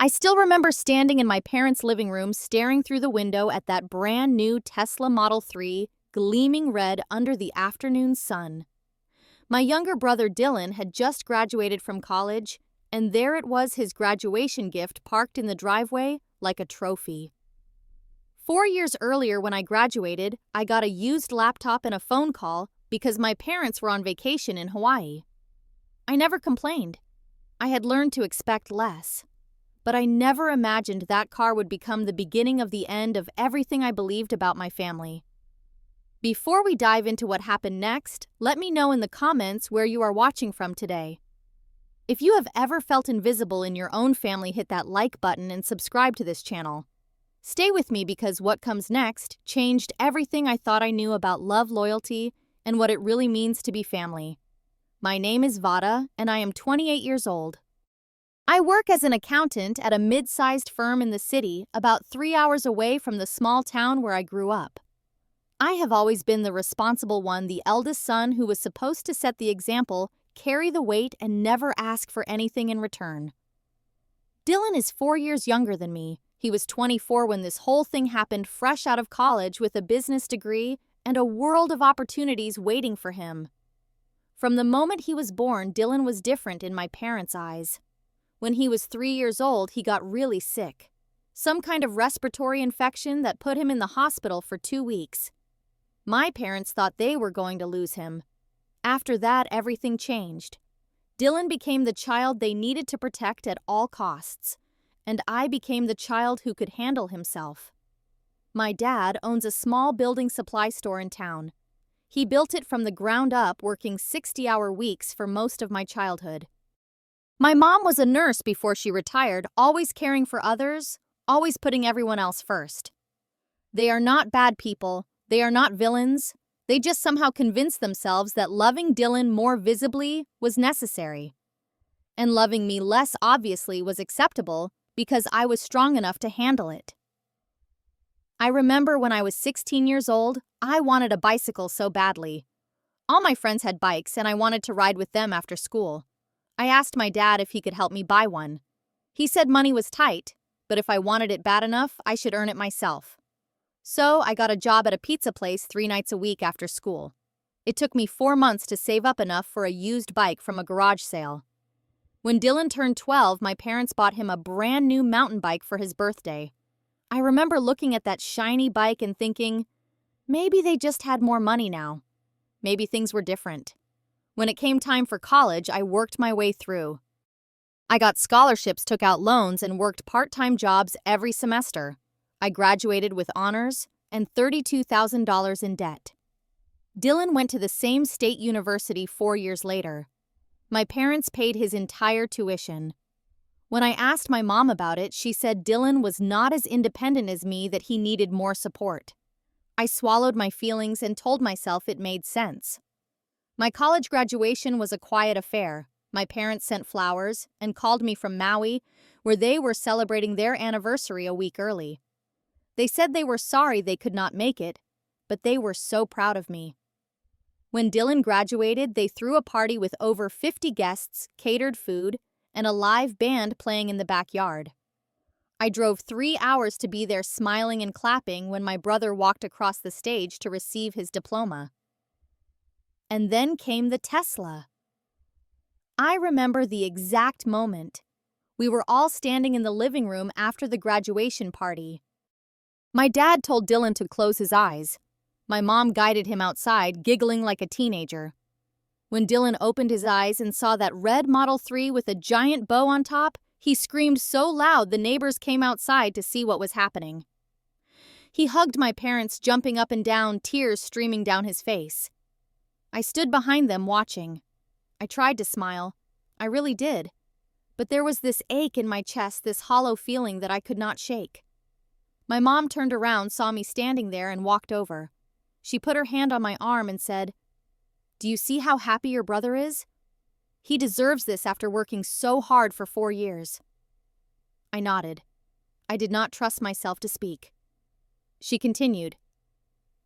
I still remember standing in my parents' living room staring through the window at that brand new Tesla Model 3 gleaming red under the afternoon sun. My younger brother Dylan had just graduated from college, and there it was, his graduation gift parked in the driveway like a trophy. 4 years earlier, when I graduated, I got a used laptop and a phone call because my parents were on vacation in Hawaii. I never complained. I had learned to expect less. But I never imagined that car would become the beginning of the end of everything I believed about my family. Before we dive into what happened next, let me know in the comments where you are watching from today. If you have ever felt invisible in your own family, hit that like button and subscribe to this channel. Stay with me because what comes next changed everything I thought I knew about love, loyalty, and what it really means to be family. My name is Vada, and I am 28 years old. I work as an accountant at a mid-sized firm in the city, about 3 hours away from the small town where I grew up. I have always been the responsible one, the eldest son who was supposed to set the example, carry the weight, and never ask for anything in return. Dylan is 4 years younger than me. He was 24 when this whole thing happened, fresh out of college with a business degree and a world of opportunities waiting for him. From the moment he was born, Dylan was different in my parents' eyes. When he was 3 years old, he got really sick. Some kind of respiratory infection that put him in the hospital for 2 weeks. My parents thought they were going to lose him. After that, everything changed. Dylan became the child they needed to protect at all costs, and I became the child who could handle himself. My dad owns a small building supply store in town. He built it from the ground up, working 60-hour weeks for most of my childhood. My mom was a nurse before she retired, always caring for others, always putting everyone else first. They are not bad people. They are not villains. They just somehow convinced themselves that loving Dylan more visibly was necessary. And loving me less obviously was acceptable because I was strong enough to handle it. I remember when I was 16 years old, I wanted a bicycle so badly. All my friends had bikes, and I wanted to ride with them after school. I asked my dad if he could help me buy one. He said money was tight, but if I wanted it bad enough, I should earn it myself. So I got a job at a pizza place 3 nights a week after school. It took me 4 months to save up enough for a used bike from a garage sale. When Dylan turned 12, my parents bought him a brand new mountain bike for his birthday. I remember looking at that shiny bike and thinking, maybe they just had more money now. Maybe things were different. When it came time for college, I worked my way through. I got scholarships, took out loans, and worked part-time jobs every semester. I graduated with honors and $32,000 in debt. Dylan went to the same state university 4 years later. My parents paid his entire tuition. When I asked my mom about it, she said Dylan was not as independent as me, that he needed more support. I swallowed my feelings and told myself it made sense. My college graduation was a quiet affair. My parents sent flowers and called me from Maui, where they were celebrating their anniversary a week early. They said they were sorry they could not make it, but they were so proud of me. When Dylan graduated, they threw a party with over 50 guests, catered food, and a live band playing in the backyard. I drove 3 hours to be there, smiling and clapping, when my brother walked across the stage to receive his diploma. And then came the Tesla. I remember the exact moment. We were all standing in the living room after the graduation party. My dad told Dylan to close his eyes. My mom guided him outside, giggling like a teenager. When Dylan opened his eyes and saw that red Model 3 with a giant bow on top, he screamed so loud the neighbors came outside to see what was happening. He hugged my parents, jumping up and down, tears streaming down his face. I stood behind them watching. I tried to smile. I really did. But there was this ache in my chest, this hollow feeling that I could not shake. My mom turned around, saw me standing there, and walked over. She put her hand on my arm and said, "Do you see how happy your brother is? He deserves this after working so hard for 4 years." I nodded. I did not trust myself to speak. She continued,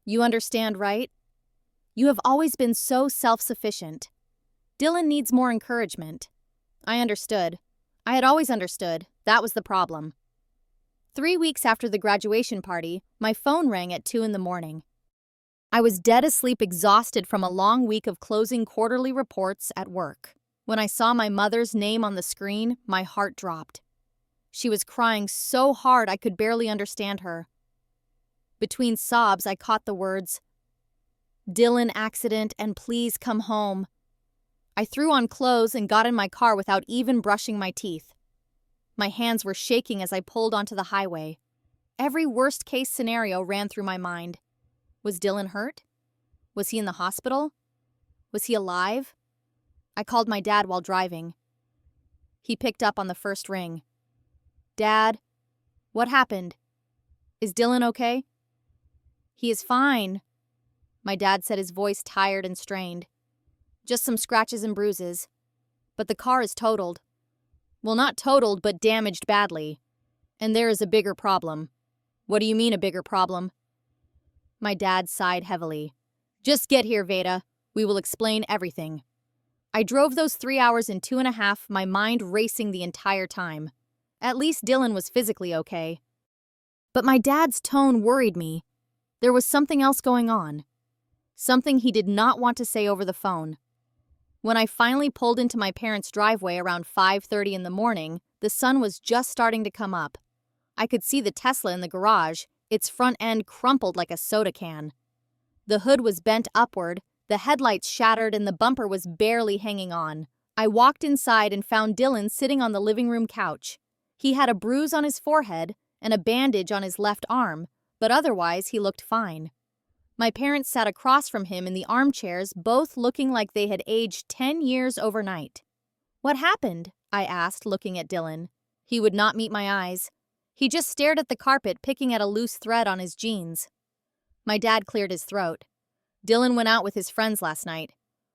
"You understand, right? You have always been so self-sufficient. Dylan needs more encouragement." I understood. I had always understood, That was the problem. 3 weeks after the graduation party, my phone rang at 2 in the morning. I was dead asleep, exhausted from a long week of closing quarterly reports at work. When I saw my mother's name on the screen, my heart dropped. She was crying so hard I could barely understand her. Between sobs, I caught the words, "Dylan accident and please come home." I threw on clothes and got in my car without even brushing my teeth. My hands were shaking as I pulled onto the highway. Every worst-case scenario ran through my mind. Was Dylan hurt? Was he in the hospital? Was he alive? I called my dad while driving. He picked up on the first ring. "Dad, what happened? Is Dylan okay?" "He is fine," my dad said, his voice tired and strained. "Just some scratches and bruises. But the car is totaled. Well, not totaled, but damaged badly. And there is a bigger problem." "What do you mean, a bigger problem?" My dad sighed heavily. "Just get here, Veda. We will explain everything." I drove those 3 hours in 2.5, my mind racing the entire time. At least Dylan was physically okay. But my dad's tone worried me. There was something else going on. Something he did not want to say over the phone. When I finally pulled into my parents' driveway around 5:30 in the morning, the sun was just starting to come up. I could see the Tesla in the garage, its front end crumpled like a soda can. The hood was bent upward, the headlights shattered, and the bumper was barely hanging on. I walked inside and found Dylan sitting on the living room couch. He had a bruise on his forehead and a bandage on his left arm, but otherwise he looked fine. My parents sat across from him in the armchairs, both looking like they had aged 10 years overnight. "What happened?" I asked, looking at Dylan. He would not meet my eyes. He just stared at the carpet, picking at a loose thread on his jeans. My dad cleared his throat. "Dylan went out with his friends last night.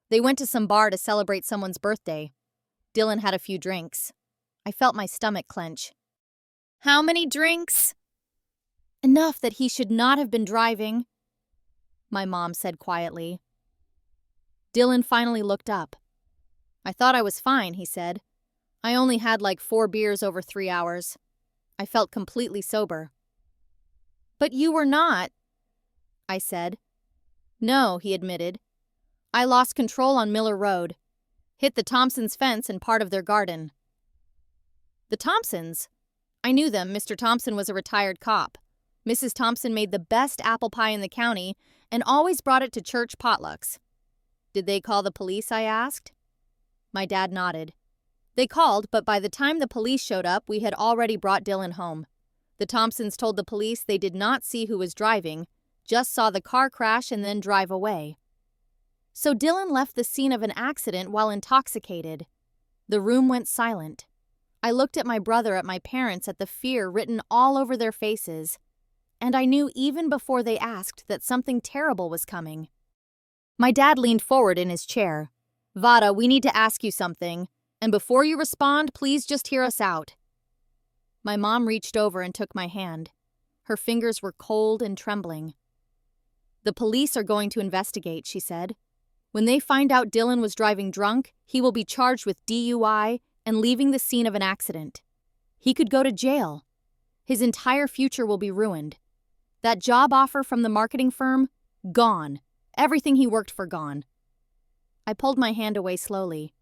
They went to some bar to celebrate someone's birthday. Dylan had a few drinks." I felt my stomach clench. "How many drinks?" "Enough that he should not have been driving," my mom said quietly. Dylan finally looked up. "I thought I was fine," he said. "I only had like 4 beers over 3 hours. I felt completely sober." "But you were not," I said. "No," he admitted. "I lost control on Miller Road. Hit the Thompsons' fence and part of their garden." The Thompsons? I knew them. Mr. Thompson was a retired cop. Mrs. Thompson made the best apple pie in the county and always brought it to church potlucks. "Did they call the police?" I asked. My dad nodded. "They called, but by the time the police showed up, we had already brought Dylan home. The Thompsons told the police they did not see who was driving, just saw the car crash and then drive away." So Dylan left the scene of an accident while intoxicated. The room went silent. I looked at my brother, at my parents, at the fear written all over their faces. And I knew even before they asked that something terrible was coming. My dad leaned forward in his chair. "Vada, we need to ask you something. And before you respond, please just hear us out." My mom reached over and took my hand. Her fingers were cold and trembling. "The police are going to investigate," she said. "When they find out Dylan was driving drunk, he will be charged with DUI and leaving the scene of an accident. He could go to jail. His entire future will be ruined. That job offer from the marketing firm? Gone. Everything he worked for gone." I pulled my hand away slowly.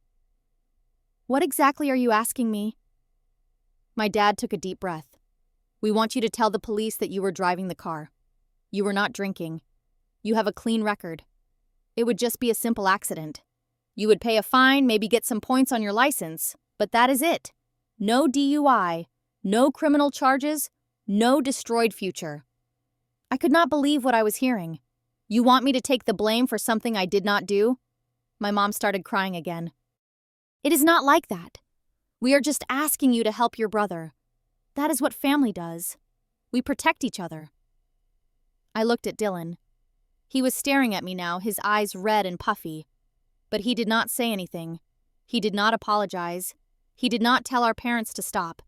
"What exactly are you asking me?" My dad took a deep breath. "We want you to tell the police that you were driving the car. You were not drinking. You have a clean record. It would just be a simple accident. You would pay a fine, maybe get some points on your license, but that is it. No DUI, no criminal charges, no destroyed future." I could not believe what I was hearing. "You want me to take the blame for something I did not do?" My mom started crying again. "It is not like that. We are just asking you to help your brother. That is what family does. We protect each other." I looked at Dylan. He was staring at me now, his eyes red and puffy. But he did not say anything. He did not apologize. He did not tell our parents to stop.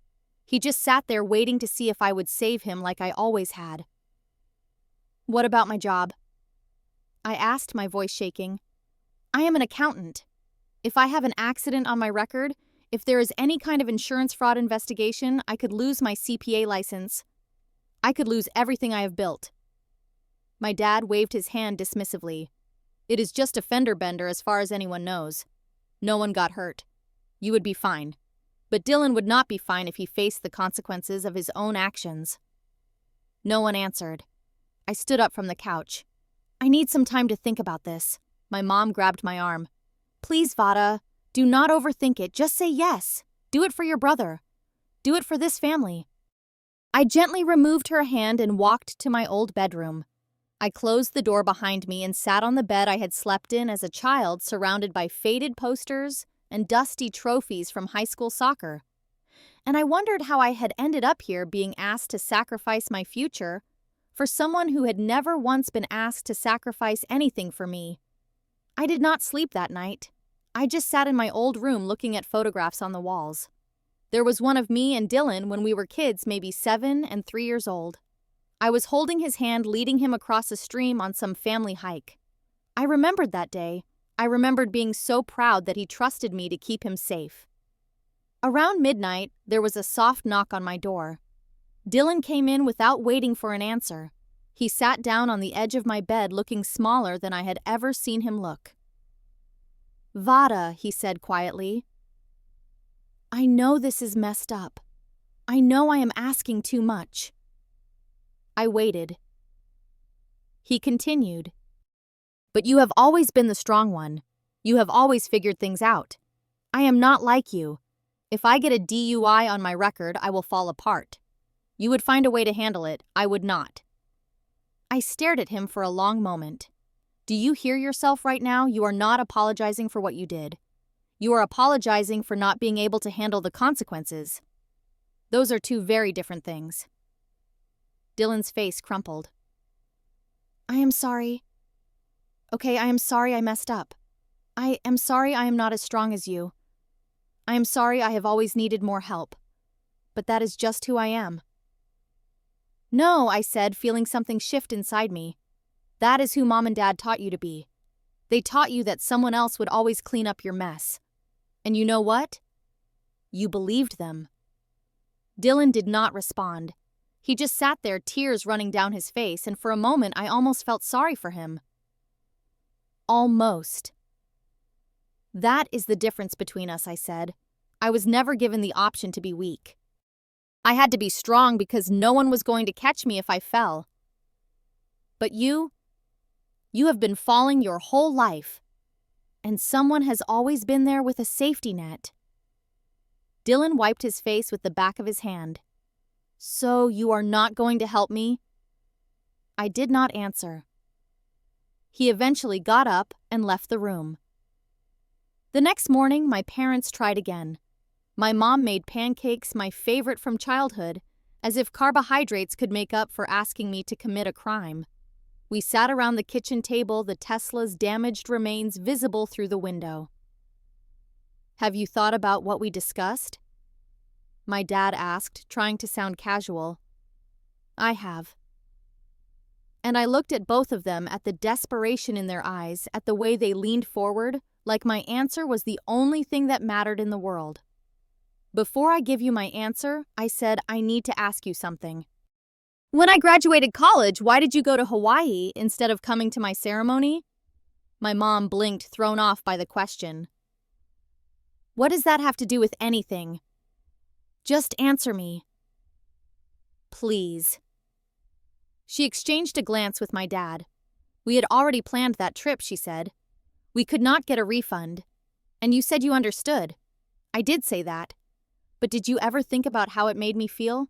He just sat there waiting to see if I would save him like I always had. "What about my job?" I asked, my voice shaking. "I am an accountant. If I have an accident on my record, If there is any kind of insurance fraud investigation, I could lose my CPA license. I could lose everything I have built. My dad waved his hand dismissively. It is just a fender bender as far as anyone knows. No one got hurt. You would be fine. But Dylan would not be fine if he faced the consequences of his own actions. No one answered. I stood up from the couch. I need some time to think about this. My mom grabbed my arm. Please, Vada, do not overthink it. Just say yes. Do it for your brother. Do it for this family. I gently removed her hand and walked to my old bedroom. I closed the door behind me and sat on the bed I had slept in as a child, surrounded by faded posters and dusty trophies from high school soccer. And I wondered how I had ended up here being asked to sacrifice my future for someone who had never once been asked to sacrifice anything for me. I did not sleep that night. I just sat in my old room looking at photographs on the walls. There was one of me and Dylan when we were kids, maybe 7 and 3 years old. I was holding his hand, leading him across a stream on some family hike. I remembered that day. I remembered being so proud that he trusted me to keep him safe. Around midnight, there was a soft knock on my door. Dylan came in without waiting for an answer. He sat down on the edge of my bed, looking smaller than I had ever seen him look. Vada, he said quietly. I know this is messed up. I know I am asking too much. I waited. He continued. But you have always been the strong one. You have always figured things out. I am not like you. If I get a DUI on my record, I will fall apart. You would find a way to handle it. I would not. I stared at him for a long moment. Do you hear yourself right now? You are not apologizing for what you did. You are apologizing for not being able to handle the consequences. Those are two very different things. Dylan's face crumpled. I am sorry. Okay, I am sorry I messed up. I am sorry I am not as strong as you. I am sorry I have always needed more help. But that is just who I am. No, I said, feeling something shift inside me. That is who Mom and Dad taught you to be. They taught you that someone else would always clean up your mess. And you know what? You believed them. Dylan did not respond. He just sat there, tears running down his face, and for a moment I almost felt sorry for him. Almost. That is the difference between us, I said. I was never given the option to be weak. I had to be strong because no one was going to catch me if I fell. But you have been falling your whole life, and someone has always been there with a safety net. Dylan wiped his face with the back of his hand. So you are not going to help me? I did not answer. He eventually got up and left the room. The next morning, my parents tried again. My mom made pancakes, my favorite from childhood, as if carbohydrates could make up for asking me to commit a crime. We sat around the kitchen table, the Tesla's damaged remains visible through the window. Have you thought about what we discussed? My dad asked, trying to sound casual. I have. And I looked at both of them, at the desperation in their eyes, at the way they leaned forward, like my answer was the only thing that mattered in the world. Before I give you my answer, I said, I need to ask you something. When I graduated college, why did you go to Hawaii instead of coming to my ceremony? My mom blinked, thrown off by the question. What does that have to do with anything? Just answer me. Please. She exchanged a glance with my dad. We had already planned that trip, she said. We could not get a refund. And you said you understood. I did say that. But did you ever think about how it made me feel?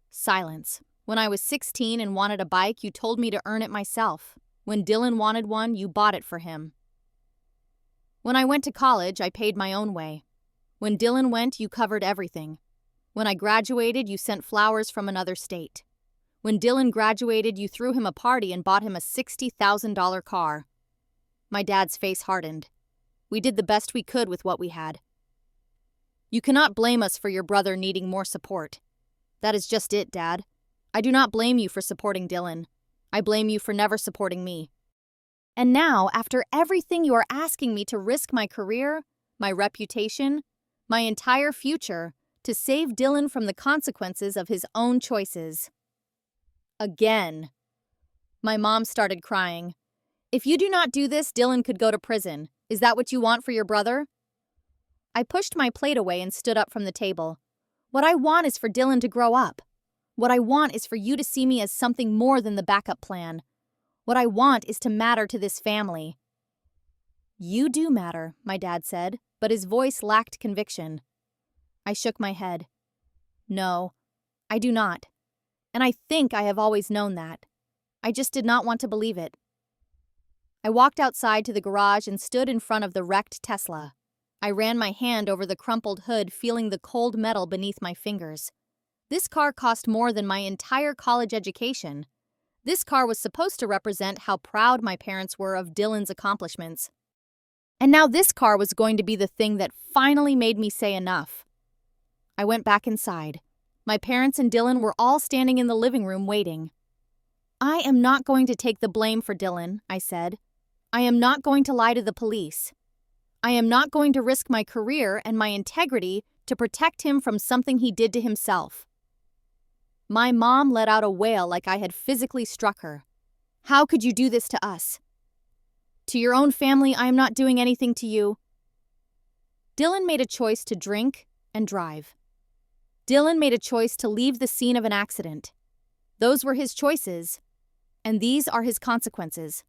Silence. When I was 16 and wanted a bike, you told me to earn it myself. When Dylan wanted one, you bought it for him. When I went to college, I paid my own way. When Dylan went, you covered everything. When I graduated, you sent flowers from another state. When Dylan graduated, you threw him a party and bought him a $60,000 car. My dad's face hardened. We did the best we could with what we had. You cannot blame us for your brother needing more support. That is just it, Dad. I do not blame you for supporting Dylan. I blame you for never supporting me. And now, after everything you are asking me to risk my career, my reputation, my entire future, to save Dylan from the consequences of his own choices. Again. My mom started crying. If you do not do this, Dylan could go to prison. Is that what you want for your brother? I pushed my plate away and stood up from the table. What I want is for Dylan to grow up. What I want is for you to see me as something more than the backup plan. What I want is to matter to this family. You do matter, my dad said, but his voice lacked conviction. I shook my head. No, I do not. And I think I have always known that. I just did not want to believe it. I walked outside to the garage and stood in front of the wrecked Tesla. I ran my hand over the crumpled hood, feeling the cold metal beneath my fingers. This car cost more than my entire college education. This car was supposed to represent how proud my parents were of Dylan's accomplishments. And now this car was going to be the thing that finally made me say enough. I went back inside. My parents and Dylan were all standing in the living room waiting. I am not going to take the blame for Dylan, I said. I am not going to lie to the police. I am not going to risk my career and my integrity to protect him from something he did to himself. My mom let out a wail like I had physically struck her. How could you do this to us? To your own family, I am not doing anything to you. Dylan made a choice to drink and drive. Dylan made a choice to leave the scene of an accident. Those were his choices, and these are his consequences.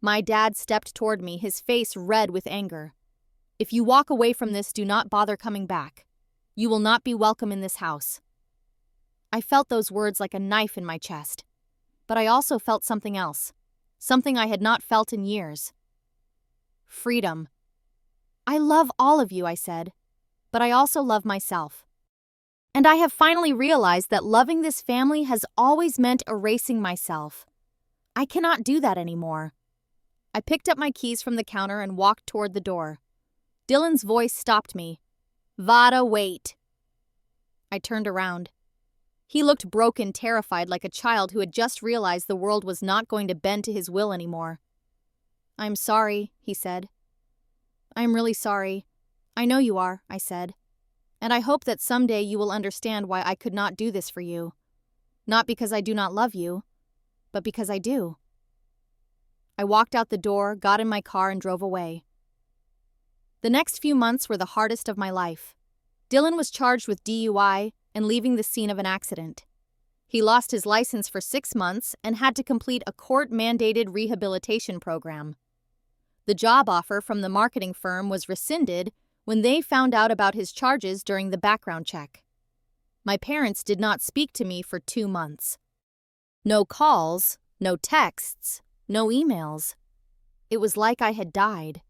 My dad stepped toward me, his face red with anger. If you walk away from this, do not bother coming back. You will not be welcome in this house. I felt those words like a knife in my chest, but I also felt something else, something I had not felt in years. Freedom. I love all of you, I said, but I also love myself. And I have finally realized that loving this family has always meant erasing myself. I cannot do that anymore. I picked up my keys from the counter and walked toward the door. Dylan's voice stopped me. Vada, wait. I turned around. He looked broken, terrified, like a child who had just realized the world was not going to bend to his will anymore. I'm sorry, he said. I'm really sorry. I know you are, I said. And I hope that someday you will understand why I could not do this for you. Not because I do not love you, but because I do. I walked out the door, got in my car, and drove away. The next few months were the hardest of my life. Dylan was charged with DUI and leaving the scene of an accident. He lost his license for 6 months and had to complete a court-mandated rehabilitation program. The job offer from the marketing firm was rescinded when they found out about his charges during the background check. My parents did not speak to me for 2 months. No calls, no texts, no emails. It was like I had died.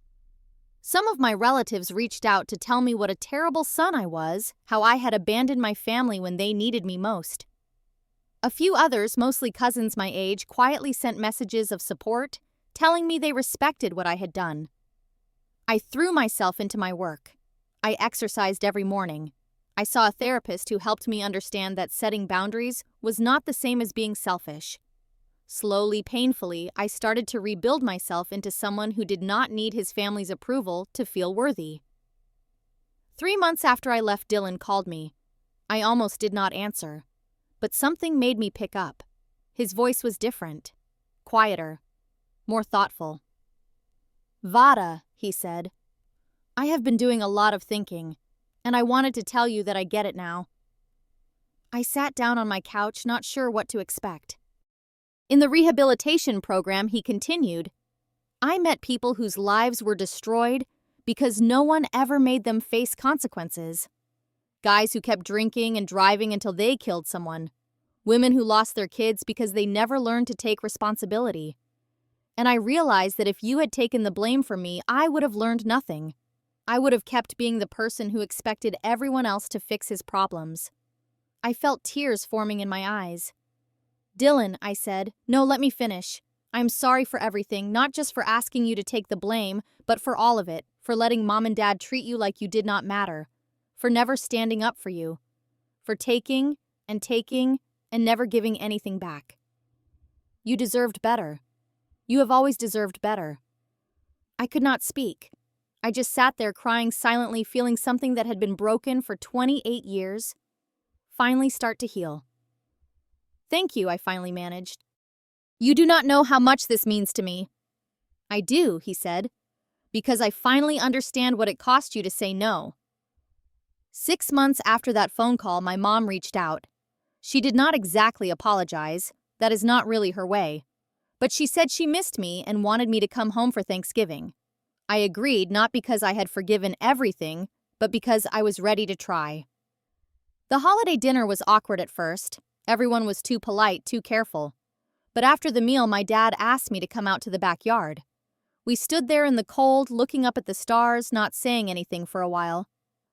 Some of my relatives reached out to tell me what a terrible son I was, how I had abandoned my family when they needed me most. A few others, mostly cousins my age, quietly sent messages of support, telling me they respected what I had done. I threw myself into my work. I exercised every morning. I saw a therapist who helped me understand that setting boundaries was not the same as being selfish. Slowly, painfully, I started to rebuild myself into someone who did not need his family's approval to feel worthy. 3 months after I left, Dylan called me. I almost did not answer, but something made me pick up. His voice was different, quieter, more thoughtful. Vada, he said, I have been doing a lot of thinking, and I wanted to tell you that I get it now. I sat down on my couch, not sure what to expect. In the rehabilitation program, he continued, I met people whose lives were destroyed because no one ever made them face consequences. Guys who kept drinking and driving until they killed someone. Women who lost their kids because they never learned to take responsibility. And I realized that if you had taken the blame for me, I would have learned nothing. I would have kept being the person who expected everyone else to fix his problems. I felt tears forming in my eyes. Dylan, I said, no, let me finish. I'm sorry for everything, not just for asking you to take the blame, but for all of it, for letting Mom and Dad treat you like you did not matter, for never standing up for you, for taking and never giving anything back. You deserved better. You have always deserved better. I could not speak. I just sat there crying silently, feeling something that had been broken for 28 years finally start to heal. "Thank you," I finally managed. "You do not know how much this means to me." "I do," he said, "because I finally understand what it cost you to say no." 6 months after that phone call, my mom reached out. She did not exactly apologize. That is not really her way. But she said she missed me and wanted me to come home for Thanksgiving. I agreed, not because I had forgiven everything, but because I was ready to try. The holiday dinner was awkward at first. Everyone was too polite, too careful. But after the meal, my dad asked me to come out to the backyard. We stood there in the cold, looking up at the stars, not saying anything for a while.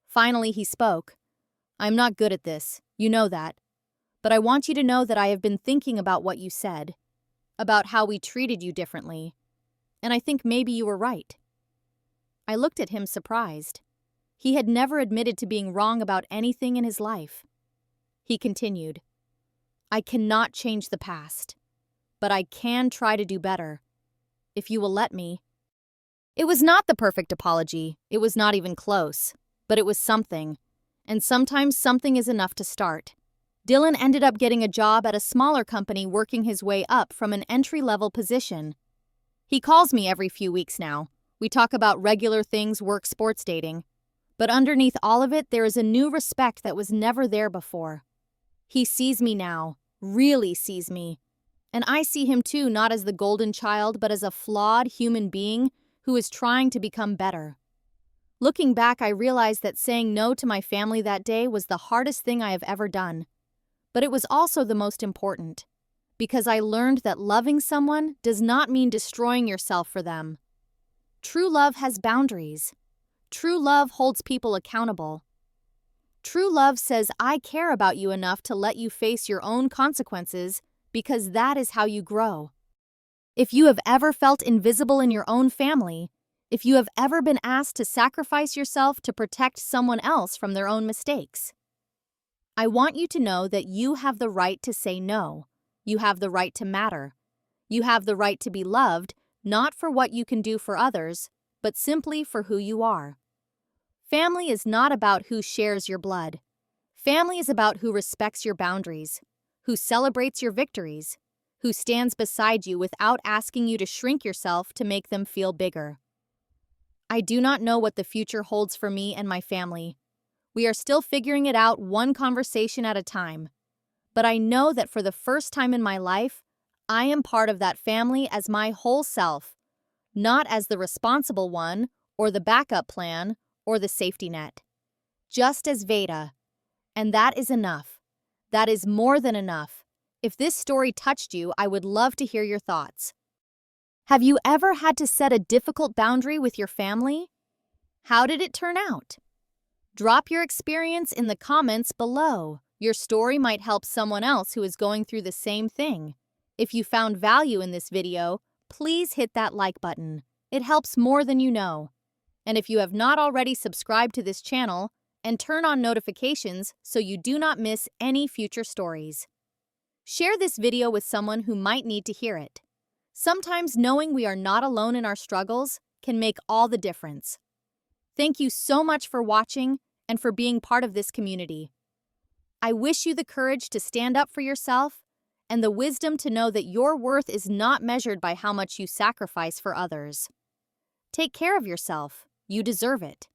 Finally, he spoke. "I'm not good at this, you know that. But I want you to know that I have been thinking about what you said, about how we treated you differently, and I think maybe you were right." I looked at him surprised. He had never admitted to being wrong about anything in his life. He continued, "I cannot change the past, but I can try to do better, if you will let me." It was not the perfect apology, it was not even close, but it was something, and sometimes something is enough to start. Dylan ended up getting a job at a smaller company, working his way up from an entry-level position. He calls me every few weeks now. We talk about regular things, work, sports, dating. But underneath all of it, there is a new respect that was never there before. He sees me now, really sees me. And I see him too, not as the golden child, but as a flawed human being who is trying to become better. Looking back, I realized that saying no to my family that day was the hardest thing I have ever done. But it was also the most important, because I learned that loving someone does not mean destroying yourself for them. True love has boundaries. True love holds people accountable. True love says, "I care about you enough to let you face your own consequences, because that is how you grow." If you have ever felt invisible in your own family, if you have ever been asked to sacrifice yourself to protect someone else from their own mistakes, I want you to know that you have the right to say no. You have the right to matter. You have the right to be loved, not for what you can do for others, but simply for who you are. Family is not about who shares your blood. Family is about who respects your boundaries, who celebrates your victories, who stands beside you without asking you to shrink yourself to make them feel bigger. I do not know what the future holds for me and my family. We are still figuring it out, one conversation at a time. But I know that for the first time in my life, I am part of that family as my whole self, not as the responsible one, or the backup plan, or the safety net. Just as Veda. And that is enough. That is more than enough. If this story touched you, I would love to hear your thoughts. Have you ever had to set a difficult boundary with your family? How did it turn out? Drop your experience in the comments below. Your story might help someone else who is going through the same thing. If you found value in this video, please hit that like button. It helps more than you know. And if you have not already subscribed to this channel, and turn on notifications so you do not miss any future stories. Share this video with someone who might need to hear it. Sometimes knowing we are not alone in our struggles can make all the difference. Thank you so much for watching and for being part of this community. I wish you the courage to stand up for yourself and the wisdom to know that your worth is not measured by how much you sacrifice for others. Take care of yourself. You deserve it.